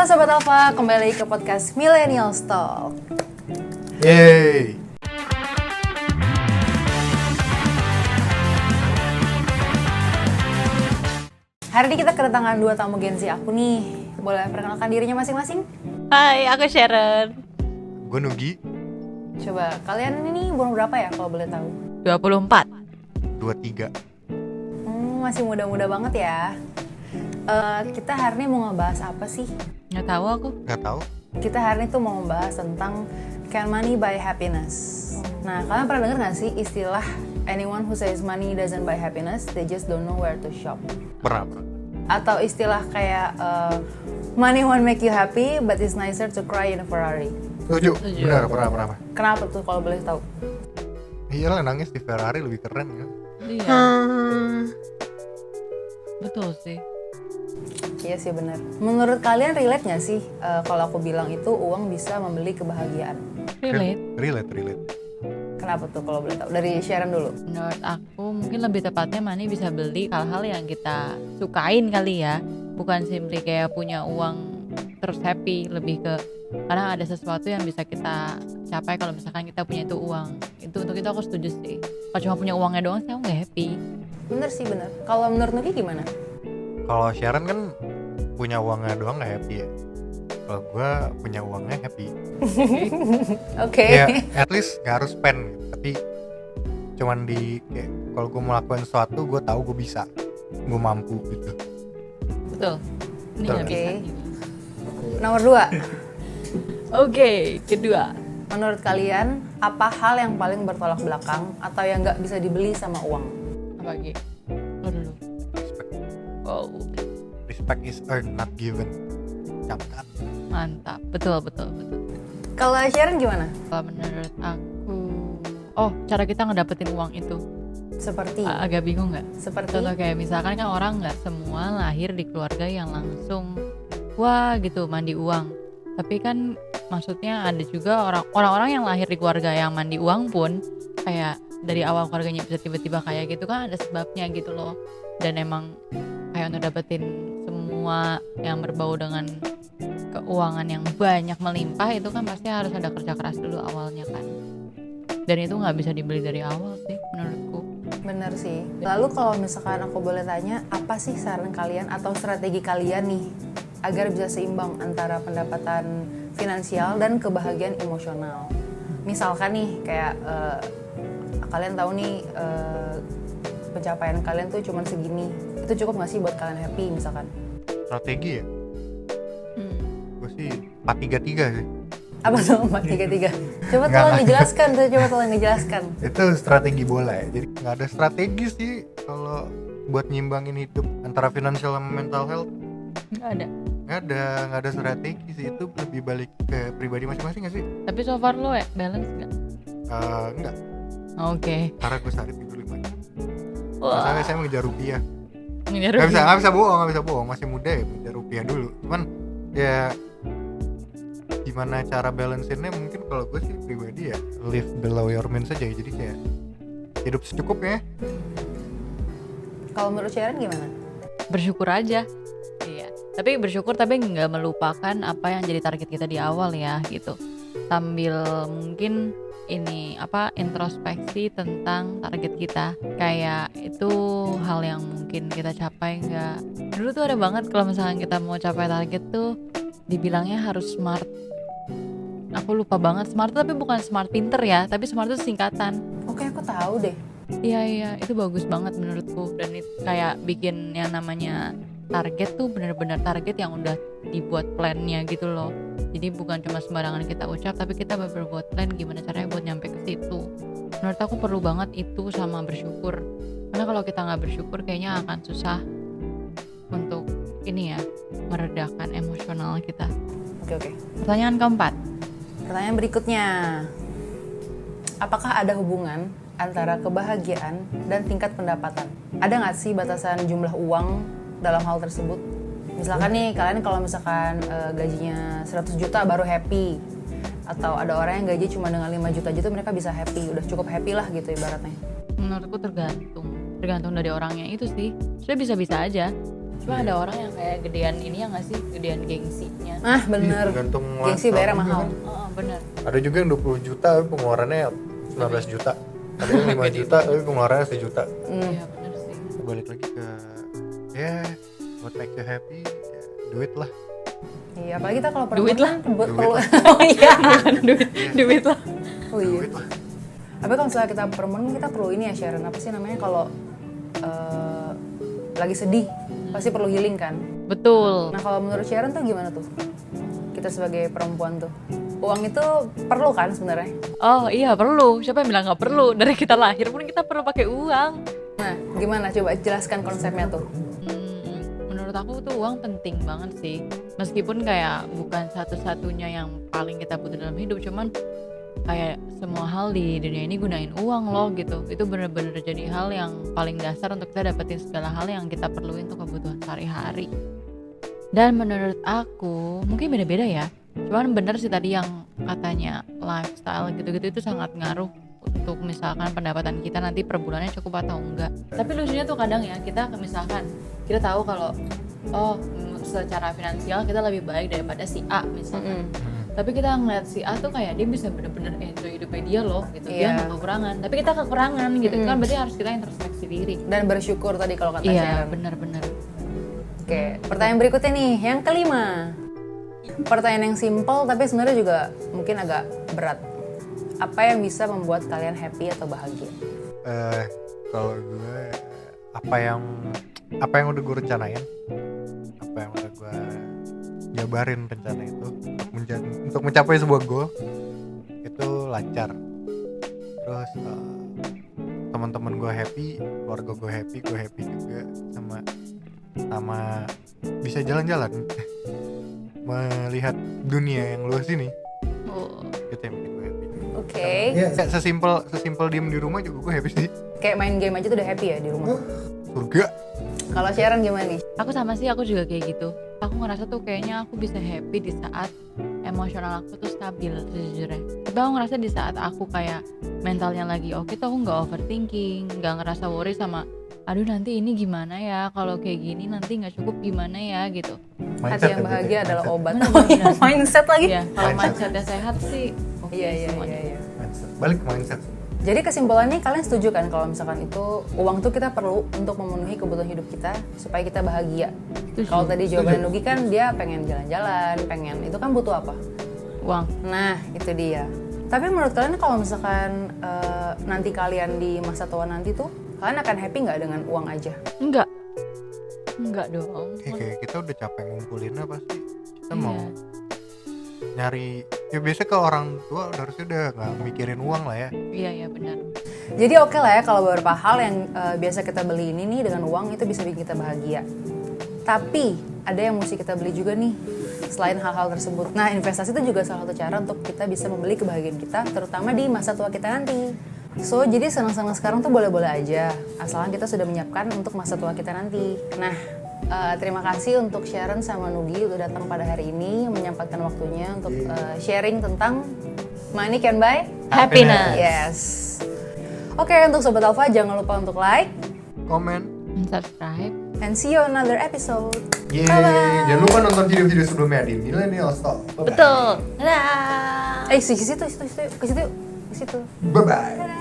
Halo Sobat Alfa, kembali ke podcast Millennial Talk. Yeay. Hari ini kita kedatangan dua tamu Gen Z aku nih. Boleh perkenalkan dirinya masing-masing? Hai, aku Sharon. Gue Nugi. Coba, kalian ini umur berapa ya kalau boleh tahu? 24. 23. Masih muda-muda banget ya. Kita hari ini mau ngebahas apa sih? Nggak tahu aku. Gak tahu. Kita hari ini tuh mau ngebahas tentang Can Money Buy Happiness. Nah, kalian pernah denger gak sih istilah anyone who says money doesn't buy happiness, they just don't know where to shop? Pernah. Atau istilah kayak money won't make you happy, but it's nicer to cry in a Ferrari. Setuju. Benar, pernah. Kenapa tuh kalau boleh tahu? Iyalah, nangis di Ferrari lebih keren kan. Iya. Betul sih. Iya sih benar. Menurut kalian relate nggak sih kalau aku bilang itu uang bisa membeli kebahagiaan? Relate. Kenapa tuh kalau boleh tahu? Dari Sharon dulu. Menurut aku mungkin lebih tepatnya money bisa beli hal-hal yang kita sukain kali ya. Bukan simply kayak punya uang terus happy, lebih ke karena ada sesuatu yang bisa kita capai kalau misalkan kita punya itu uang. Itu untuk itu aku setuju sih. Kalau cuma punya uangnya doang sih aku nggak happy. Bener sih bener. Kalau menurut Nugi gimana? Kalau Sharon kan punya uangnya doang gak happy ya. Kalau gue punya uangnya happy. Oke. Ya, at least gak harus spend gitu. Tapi cuman di kayak kalau gue mau lakukan sesuatu, gue tahu gue bisa, gue mampu gitu. Betul. Ini Betul. nggak bisa. Nomor 2. Oke, kedua. Menurut kalian apa hal yang paling bertolak belakang atau yang nggak bisa dibeli sama uang? Apa lagi? Lo dulu. Respect. Oh, Respect is earned, not given. Camkan. mantap. Betul. Kalau Sharon gimana? Kalau menurut aku, cara kita ngedapetin uang itu Seperti agak bingung nggak? seperti Contoh kayak misalkan kan orang nggak semua lahir di keluarga yang langsung wah gitu mandi uang. Tapi kan maksudnya ada juga orang-orang yang lahir di keluarga yang mandi uang pun kayak dari awal keluarganya bisa tiba-tiba kayak gitu kan ada sebabnya gitu loh. Dan emang kayak untuk dapetin semua yang berbau dengan keuangan yang banyak melimpah itu kan pasti harus ada kerja keras dulu awalnya kan. Dan itu nggak bisa dibeli dari awal sih menurutku. bener sih. Lalu kalau misalkan aku boleh tanya, apa sih saran kalian atau strategi kalian nih agar bisa seimbang antara pendapatan finansial dan kebahagiaan emosional? Misalkan nih kayak kalian tahu nih pencapaian kalian tuh cuman segini, itu cukup nggak sih buat kalian happy misalkan? Strategi ya? Gue sih 4-3-3 sih. Apa tuh 4-3-3? Coba Nggak. tolong dijelaskan. Itu strategi bola ya. Jadi nggak ada strategi sih kalau buat nyimbangin hidup antara finansial sama mental health. Nggak ada. Nggak ada strategi sih. Itu lebih balik ke pribadi masing-masing nggak sih? Tapi so far lo ya balance nggak? Nggak. Oke. Karena gue sehari tidur 5 jam. Wah. Soalnya saya mengejar rupiah. Ngejar Nggak bisa bohong. Masih muda ya mengejar rupiah dulu. Cuman ya gimana cara balancinnya mungkin kalau gue sih pribadi ya live below your means aja. Jadi kayak hidup secukupnya. Kalau menurut Sharon gimana? bersyukur aja. Iya. Tapi bersyukur tapi nggak melupakan apa yang jadi target kita di awal ya gitu. Sambil mungkin introspeksi tentang target kita. Kayak itu hal yang mungkin kita capai nggak. Dulu tuh ada banget kalau misalnya kita mau capai target tuh dibilangnya harus smart. Aku lupa banget smart tapi bukan smart pinter ya, tapi smart itu singkatan. Oke, aku tahu deh. Iya itu bagus banget menurutku dan itu kayak bikin yang namanya target tuh benar-benar target yang udah dibuat plannya gitu loh. Jadi bukan cuma sembarangan kita ucap tapi kita berbuat plan gimana caranya buat nyampe ke situ. Menurut aku perlu banget itu sama bersyukur. Karena kalau kita nggak bersyukur kayaknya akan susah untuk meredakan emosional kita. Oke. Pertanyaan keempat. Pertanyaan berikutnya. Apakah ada hubungan antara kebahagiaan dan tingkat pendapatan? Ada nggak sih batasan jumlah uang dalam hal tersebut? Misalkan nih, kalian kalau misalkan gajinya 100 juta baru happy. Atau ada orang yang gaji cuma dengan 5 juta aja tuh mereka bisa happy. Udah cukup happy lah gitu ibaratnya. Menurutku tergantung dari orangnya itu sih. Sudah bisa-bisa aja. Cuma ada orang yang kayak gedean ini ya nggak sih, gedean gengsinya. Ah bener, Tergantung gengsi bayarnya juga mahal. kan. Oh, bener. Ada juga yang 20 juta tapi pengeluarannya 19 juta. Ada yang 5 juta tapi pengeluarannya 1 juta. Iya bener sih. Balik lagi ke ya what makes you happy, ya, duit lah. Iya, apalagi kita kalau Duit perempuan kan Duit perlu. lah. Oh iya. Bukan duit lah. Oh iya. Duit lah. Tapi kalau misalnya kita perempuan kita perlu ini ya Sharon, apa sih namanya kalau lagi sedih pasti perlu healing kan. Betul. Nah kalau menurut Sharon tuh gimana tuh? Kita sebagai perempuan tuh, uang itu perlu kan sebenarnya? Oh iya perlu. Siapa yang bilang nggak perlu? Dari kita lahir pun kita perlu pakai uang. Nah gimana? Coba jelaskan konsepnya tuh. Menurut aku tuh uang penting banget sih. Meskipun kayak bukan satu-satunya yang paling kita butuh dalam hidup, cuman kayak semua hal di dunia ini gunain uang loh gitu. Itu bener-bener jadi hal yang paling dasar untuk kita dapetin segala hal yang kita perluin untuk kebutuhan sehari-hari. Dan menurut aku mungkin beda-beda ya. Cuman bener sih tadi yang katanya lifestyle gitu-gitu itu sangat ngaruh untuk misalkan pendapatan kita nanti per bulannya cukup atau enggak. Tapi lucunya tuh kadang ya kita misalkan kita tahu kalau secara finansial kita lebih baik daripada si A misalkan. Tapi kita ngeliat si A tuh kayak dia bisa bener-bener enjoy hidupnya dia loh gitu. Dia Iya. nggak kekurangan. Tapi kita kekurangan gitu. Itu kan berarti harus kita introspeksi diri. Dan bersyukur tadi kalau kata Iya Sharon. bener-bener. Oke, pertanyaan berikutnya nih, yang kelima. Pertanyaan yang simple tapi sebenarnya juga mungkin agak berat. Apa yang bisa membuat kalian happy atau bahagia? Kalau gue apa yang udah gue rencanain, apa yang udah gue jabarin rencana itu untuk mencapai sebuah goal itu lancar. Terus teman-teman gue happy, keluarga gue happy juga, sama bisa jalan-jalan melihat dunia yang luas ini. Oh. Itu yang bikin gue happy. Oke. Ya, sesimpel diem di rumah juga gue happy sih. Kayak main game aja tuh udah happy ya di rumah. Surga. Kalau Sharon gimana nih? Aku sama sih, aku juga kayak gitu. Aku ngerasa tuh kayaknya aku bisa happy di saat emosional aku tuh stabil sejujurnya. Tapi aku ngerasa di saat aku kayak mentalnya lagi oke tuh aku nggak overthinking, nggak ngerasa worry sama aduh nanti ini gimana ya, kalau kayak gini nanti nggak cukup gimana ya gitu. Hati yang bahagia adalah obat. Bener-bener. Mindset lagi. Iya, kalau Mindset. mindsetnya sehat sih oke Iya. semuanya. Mindset. Balik ke mindset. Jadi kesimpulannya kalian setuju kan kalau misalkan itu uang tuh kita perlu untuk memenuhi kebutuhan hidup kita supaya kita bahagia. Setuju. Kalau tadi jawaban Nugi kan dia pengen jalan-jalan, pengen itu kan butuh apa? Uang. Nah itu dia. Tapi menurut kalian kalau misalkan nanti kalian di masa tua nanti tuh kalian akan happy nggak dengan uang aja? Enggak dong. Kayak kita udah capek ngumpulinnya pasti kita Iya. mau nyari ya biasa ke orang tua harusnya udah nggak mikirin uang lah ya. Iya benar. Jadi oke lah ya kalau beberapa hal yang biasa kita beli ini nih dengan uang itu bisa bikin kita bahagia. Tapi ada yang mesti kita beli juga nih selain hal-hal tersebut. Nah investasi itu juga salah satu cara untuk kita bisa membeli kebahagiaan kita terutama di masa tua kita nanti. So jadi senang-senang sekarang tuh boleh-boleh aja asalkan kita sudah menyiapkan untuk masa tua kita nanti. Nah terima kasih untuk Sharon sama Nugi udah datang pada hari ini menyempatkan waktunya untuk sharing tentang money can buy Happiness. Yes. Oke, untuk Sobat Alpha jangan lupa untuk like Komen. And subscribe. and see you on another episode. Yeay. Bye-bye. Jangan lupa nonton video-video sebelumnya di Millennial Talk. Betul. Dadah. Ke situ. Bye bye.